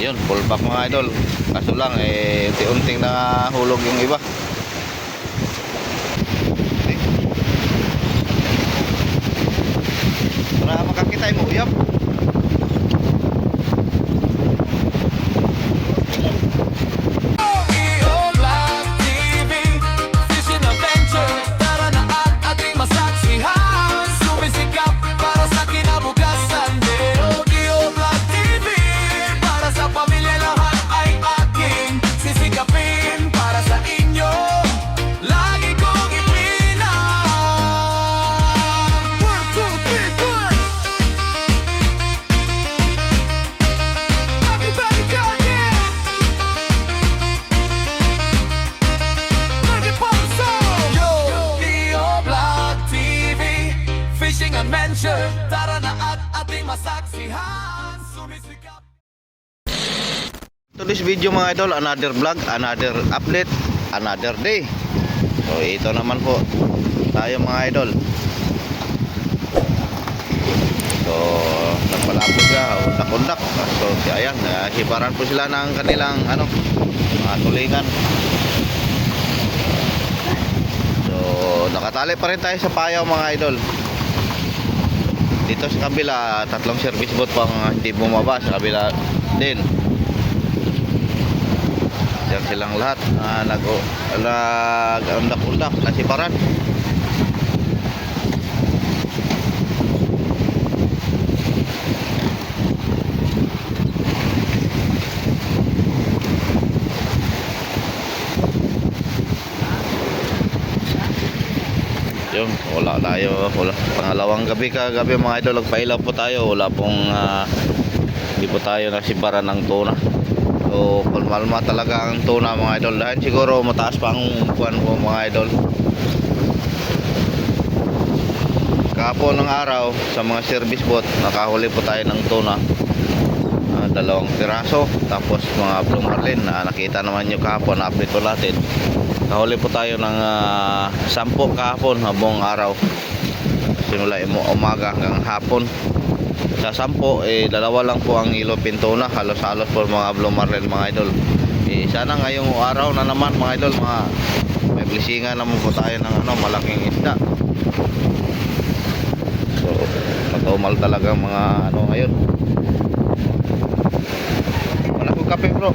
Yun, full pack mga idol. Kaso lang unti-unting nahulog yung iba. Okay. Para makakita mo uyab. Tara na at ating masaksihan, sumisikap. To this video mga idol, another vlog, another update, another day. So ito naman po tayo mga idol. So nagpalapos na, undak-undak. So ayan, hibaran po sila ng kanilang mga tulingan. So nakatali pa rin tayo sa payaw mga idol. Dito sa kabila, tatlong service boat pang hindi bumaba. Sa kabila din. Diyan silang lahat nag-undak-undak, nasiparan. Yun, wala tayo, pangalawang gabi kagabi mga idol, nagpailaw po tayo, wala pong hindi po tayo nasibaran ng tuna. So kalmalma talaga ang tuna mga idol, dahil siguro mataas pa ang buwan po mga idol. Kahapon ng araw sa mga service boat nakahuli po tayo ng tuna, 2 piraso, tapos mga blue marlin na nakita naman nyo kahapon, update ko natin. Nahuli po tayo ng 10 kahapon habang araw, simula umaga hanggang hapon. Sa 10 dalawa lang po ang ilopin tuna, halos-halos po mga blue marlin mga idol. Sana ngayong araw na naman mga idol, may blisingan naman po tayo ng malaking isda. So matumal talaga mga ngayon. Wala ko kape bro,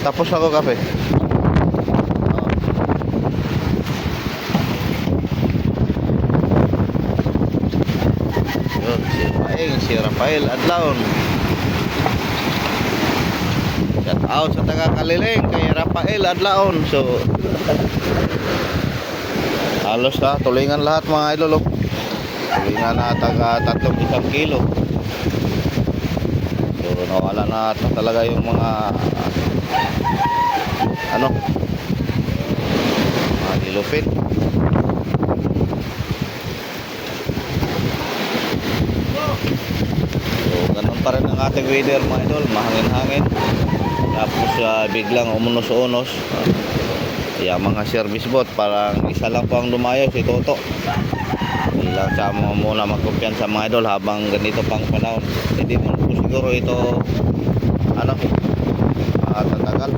tapos ako kape. Si Rafael Adlaon, shout out sa taga Kaliling kay Rafael Adlaon. So halos tulingan lahat mga idol, tulingan na taga 3 kilo. So nawala na talaga yung mga mga nilupin. Ganun pa rin ang ating weather mga idol, mahangin-hangin, tapos biglang umunos-unos. Kaya mga service boat, parang isa lang po ang dumayo, si Toto. Ilang sa muna magkumpiyansa mga idol habang ganito pang panahon. Hindi mo po siguro ito tatagal.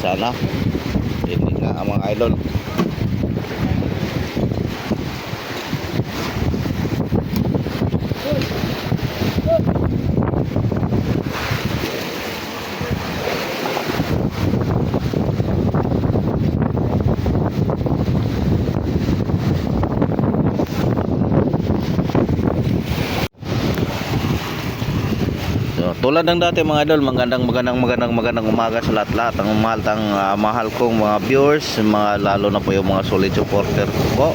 Sana hindi nga ang mga idol. Tulad ng dati mga idol, magandang umaga sa lahat-lahat ang mahal kong mga viewers, lalo na po yung mga solid supporter ko.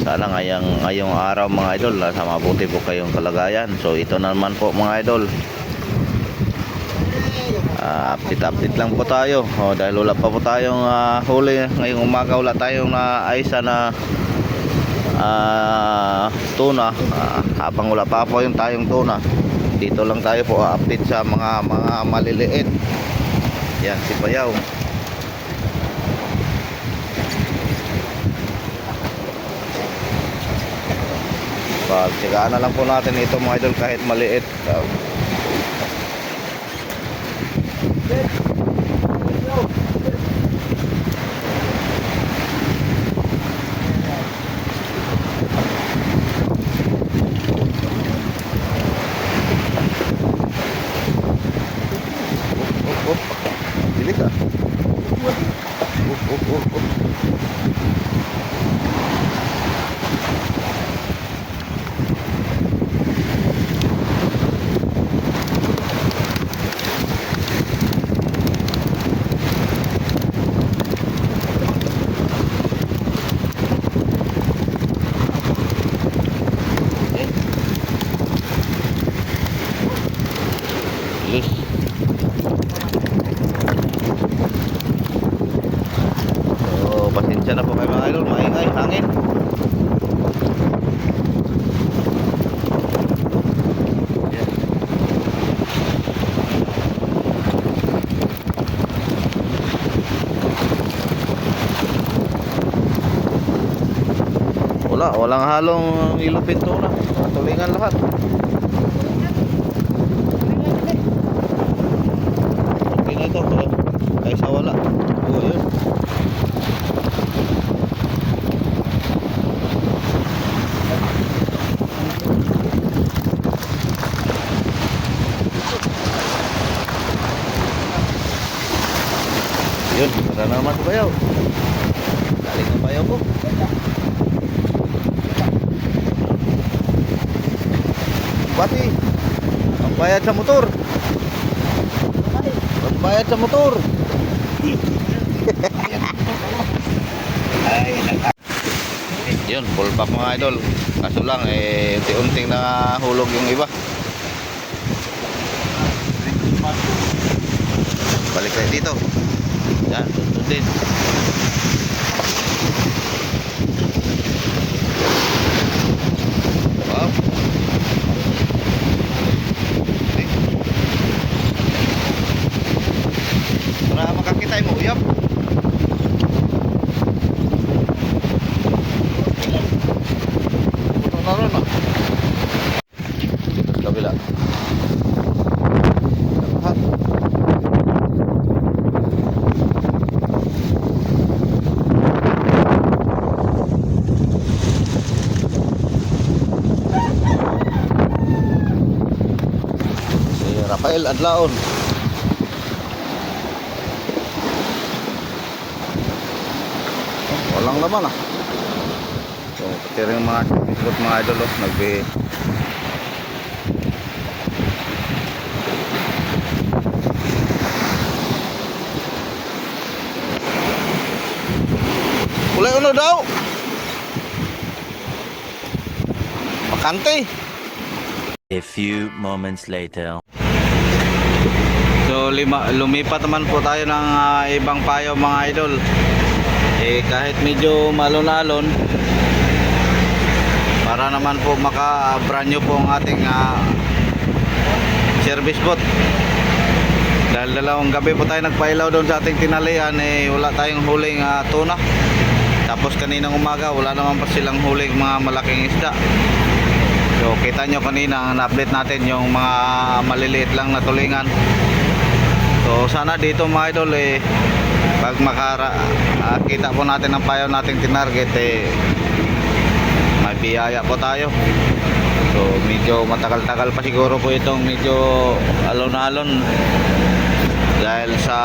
Sana ngayong araw mga idol, sa mabuti po kayong kalagayan. So ito naman po mga idol, update lang po tayo. Dahil wala pa po tayong huli ngayong umaga, wala tayong aisa na tuna. Habang wala pa po yung tayong tuna, dito lang tayo po update sa mga maliliit. Yan si Bayaw. Pagtigaan na lang po natin ito mga idol kahit maliit. Oh, bilis ah. Oh. Bilis. So, pasensya na po kayo mga idol, maingay, hangin. Yan. Walang halong ilupin to na. Tulingan lahat. Okay na ito, kaysa wala. Oh, yun. Yun, wala na naman sa bayaw. Galing ang bayaw ko. Pati, ang bayad sa motor. Ang bayad sa motor. Yun, full pack mga idol. Kaso lang, unti-unting nahulog yung iba. Balik tayo dito. Yan, tuntun din. Wow. Para makakita mo, uyap. Puto na ron ah. Kabila. Lahat. Si Rafael Adlaon. Walang laman ah. So, pati rin mga biskuit mga idol oh, kulay uno daw. Makante. A few moments later. So lumipat naman po tayo ng ibang payo mga idol. Kahit medyo malon-alon, para naman po maka-brand new po ang ating service boat. Dahil dalawang gabi po tayo nagpailaw doon sa ating tinalian, wala tayong huling tuna. Tapos kaninang umaga wala naman pa silang huling mga malaking isda. So kita nyo kanina na-update natin yung mga maliliit lang na tulingan. So sana dito mga idol pag makita po natin ang payaw nating tinarget, may biyaya po tayo. So medyo matagal-tagal pa siguro po itong medyo alon-alon dahil sa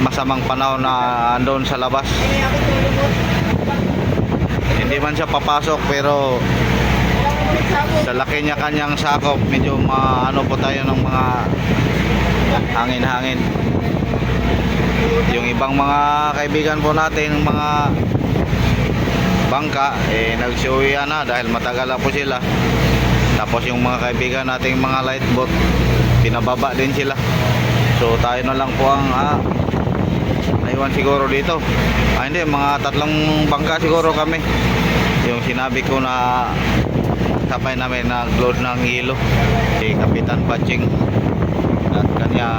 masamang panahon na andon sa labas. Hindi man siya papasok pero sa laki niya kanyang sakop, medyo maano po tayo ng mga hangin-hangin. Yung ibang mga kaibigan po natin, mga bangka, nagsiuwian na dahil matagal na po sila. Tapos yung mga kaibigan nating mga light boat, pinababa din sila. So tayo na lang po ang naiwan siguro dito. Hindi, mga 3 bangka siguro kami. Yung sinabi ko na sabay namin nag-load ng hilo, si Kapitan Paching at kanya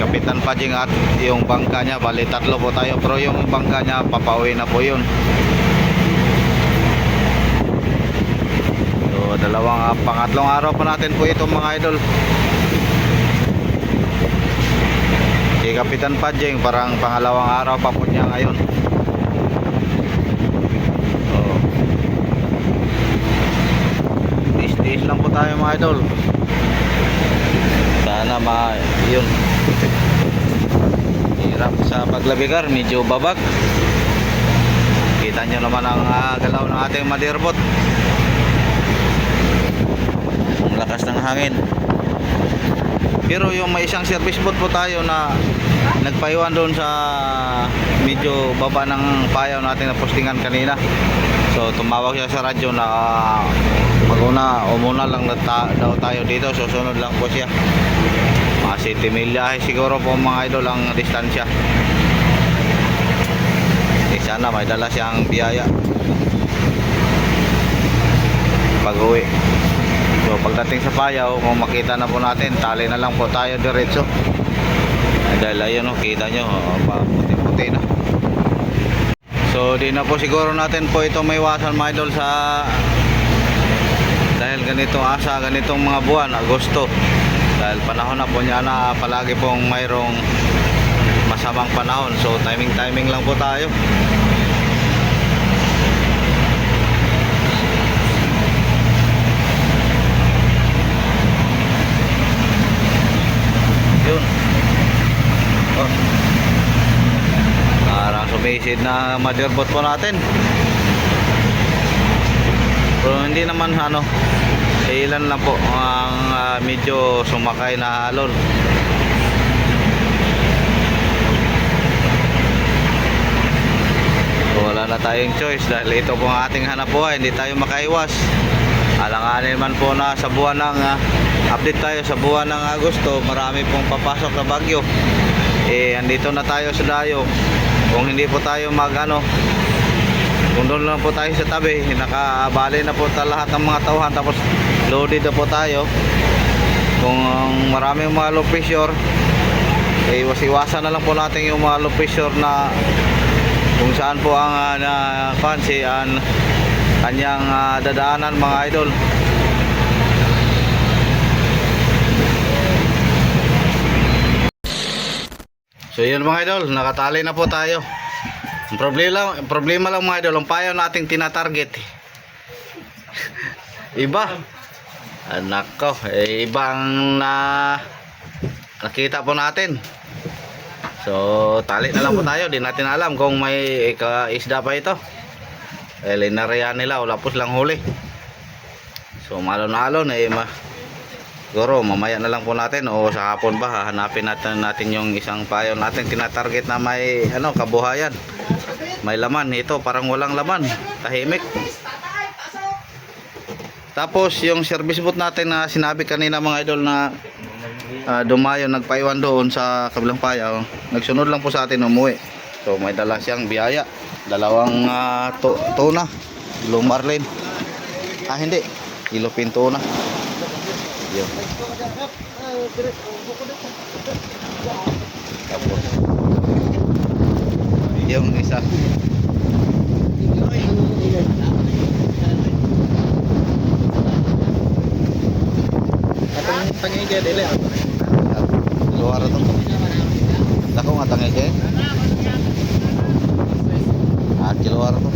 Kapitan Paching at yung bangka niya. Bali 3 po tayo, pero yung bangka niya papauwi na po yun. So dalawang Pangatlong araw pa natin po ito mga idol. Si Kapitan Padjeng parang pangalawang araw pa po niya ngayon. Oh. Tiis lang po tayo mga idol. Sana yun. Hirap sa paglabigar, medyo babag. Kita nyo naman ang galaw ng ating madirbot. Ang lakas ng hangin. Pero yung may isang service boat po tayo na nagpaiwan doon sa medyo baba ng payaw natin na postingan kanina. So tumawag siya sa radyo na umuna lang daw tayo dito. Susunod lang po siya. Mga 7 milya siguro po mga idol ang distansya. Sana may dala siyang biyaya pag-uwi. So pagdating sa payaw, kung makita na po natin, tali na lang po tayo diretso. Dahil ayun, kita nyo, puti-puti na. So di na po siguro natin po ito may iwasan mga idol dahil ganitong ganitong mga buwan, Agosto. Dahil panahon na po niya na palagi pong mayroong masamang panahon. So timing lang po tayo. Yun. Oh. Parang sumisid na madirbot po natin. Pero hindi naman ilan lang po ang medyo sumakay na alon. Wala na tayong choice dahil ito po ang ating hanap buhay, hindi tayo makaiwas. Alanganin man po na sa buwan ng update tayo sa buwan ng Agosto, marami pong papasok na bagyo. Andito na tayo sa dayo. Kung hindi po tayo kung doon lang po tayo sa tabi, nakabali na po lahat ng mga tauhan, tapos loaded na po tayo. Kung maraming mga low pressure, iwasan na lang po natin yung mga low pressure na kung saan po ang kanyang dadaanan mga idol. So yun mga idol, nakatali na po tayo. Ang problema lang mga idol, ang payaw nating tinatarget. Iba. Anak ko, ibang nakita po natin. So tali na lang po tayo, di natin alam kung may isda pa ito. Linarihan nila, wala po silang huli. So malon-alon siguro mamaya na lang po natin o sa hapon ba hahanapin natin yung isang payaw natin tinatarget na may kabuhayan. May laman. Ito parang walang laman, tahimik. Tapos yung service boat natin na sinabi kanina mga idol na dumayo, nagpaiwan doon sa kabilang payaw, nagsunod lang po sa atin umuwi. So may dala siyang biyaya, dalawang tuna, blue marlin, hindi, ilopin tuna. Yun. Tapos yung isa atong tangige dili luar to dako nga tangige kiluar to.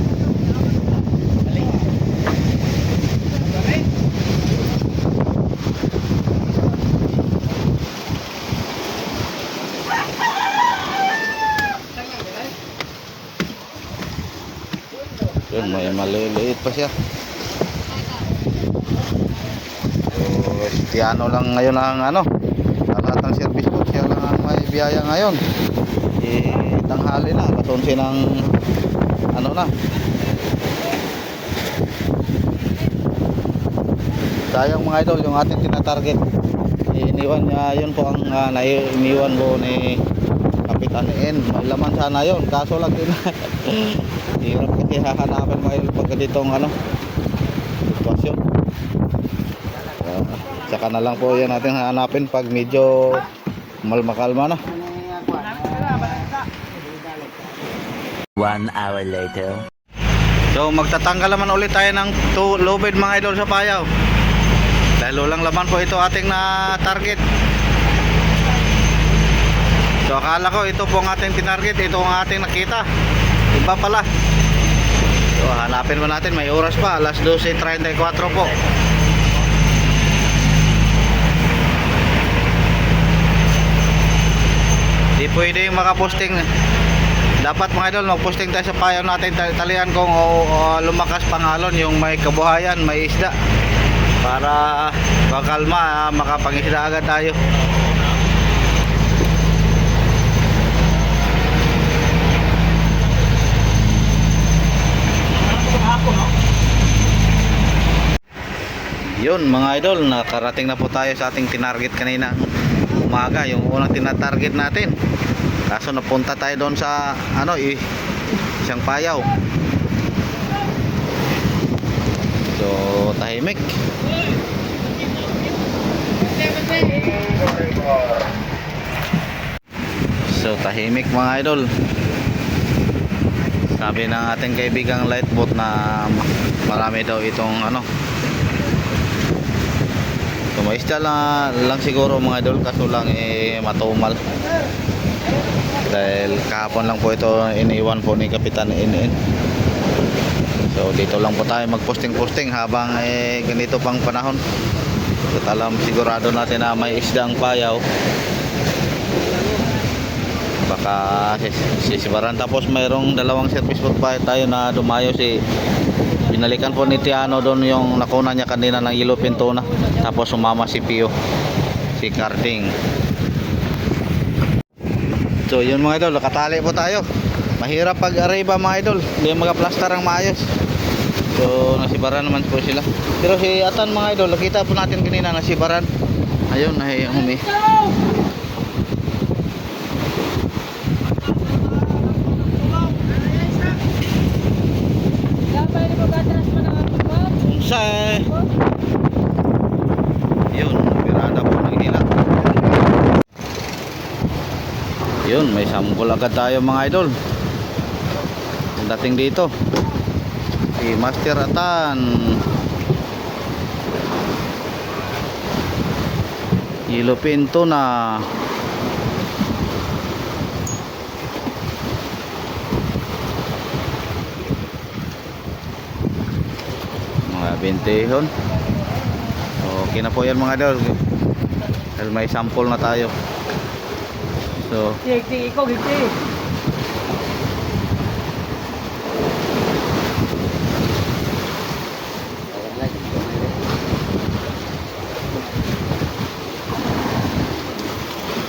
Yun, may maliliit pa siya. So, Tiano lang ngayon ang lahat ng service boat siya lang ang may biyaya ngayon. Tanghali na, alas 11 ng na. Sayang mga idol, yung ating tinatarget. Iniwan niya, yun po ang iniwan ko ni Kapitan N. May laman sana yun, kaso lang din. Hirap kasi hahanapin mga idol pagka ditong sitwasyon. Saka na lang po yan natin hahanapin pag medyo makalma na. 1 hour later. So magtatanggal naman ulit tayo ng lubid mga idol sa payaw. Dahil walang laman po ito ating na target. So akala ko ito po ang ating tinarget, ito ang ating nakita. Iba pala. So hanapin mo natin, may oras pa, alas 12:34 po. Di pwede yung makaposting. Dapat mga idol, magposting tayo sa payaw natin, talian kung lumakas pangalon, yung may kabuhayan, may isda, para makalma, makapangisda agad tayo. Yun mga idol, nakarating na po tayo sa ating tinarget kanina umaga, yung unang tinatarget natin. Kaso napunta tayo doon sa isang payaw. So tahimik. So tahimik mga idol. Sabi ng ating kaibigang lightboat na marami daw itong tumaisda lang siguro mga idol, kaso lang matumal. Dahil kahapon lang po ito iniwan po ni Kapitan NN. So dito lang po tayo magposting-posting habang ganito pang panahon. So alam sigurado natin na may isda ang payaw. Baka sisibaran. Tapos mayroong dalawang service boat pa tayo na dumayo. Binalikan po ni Tiano doon yung nakuna niya kanina ng yellowfin tuna. Tapos sumama si Pio, si Carding. So yun mga idol, nakatali po tayo. Mahirap pag arriba mga idol, hindi magaplastar ang maayos. So nasibaran naman po sila. Pero si Atan mga idol, nakita po natin kanina nasibaran. Ayun, humi. Unsay? Yun, birada po ng hila. Yun, may sampol agad tayo mga idol. Ang dating dito si Master Atan. Yellowfin tuna. Mga 20 hon. Okay na po yan mga idol. Dahil may sample na tayo. So ikaw giti.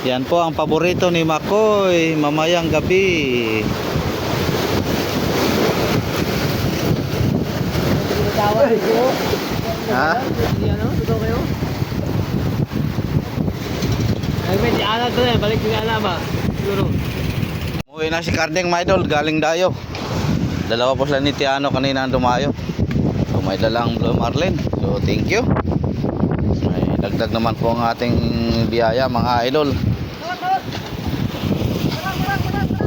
yan po ang paborito ni Makoy mamayang gabi. Ha? Totoo kayo? Ay, may di Ana to balik yung Ana ba? Siguro. Umuwi na si Carding mga idol, galing dayo. Dalawa po sila ni Tiano kanina ang dumayo. So may dalang Blue Marlin. So thank you. May dagdag naman po ang ating biyaya mga idol.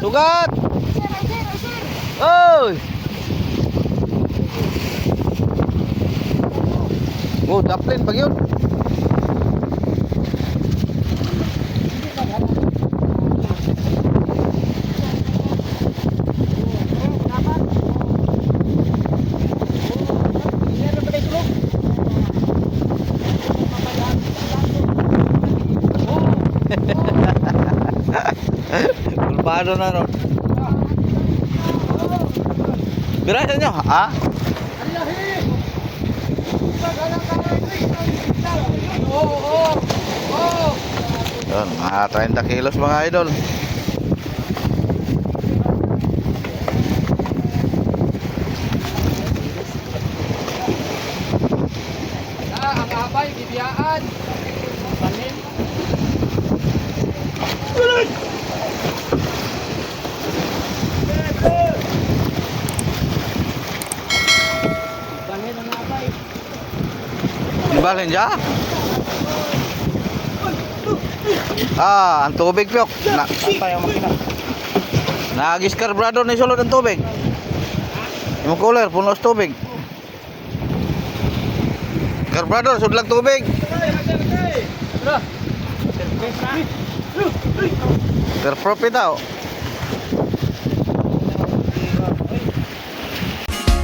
Sugat! Oy! Oh, daplin pag yun. Kulpado na ron. Birasan nyo, ha? Yun, mga 30 kilos mga idol. Ang abay, bibiyaan. Panin. Panin ang abay. Ibalin dyan. Ang tubig piyok. Nagis-karbrado ni sulod ang tubig. Yung cooler, puno sa tubig. Carburetor, sudlag tubig. Per profit daw.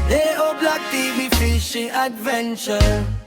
Leo Black TV Fishing Adventure.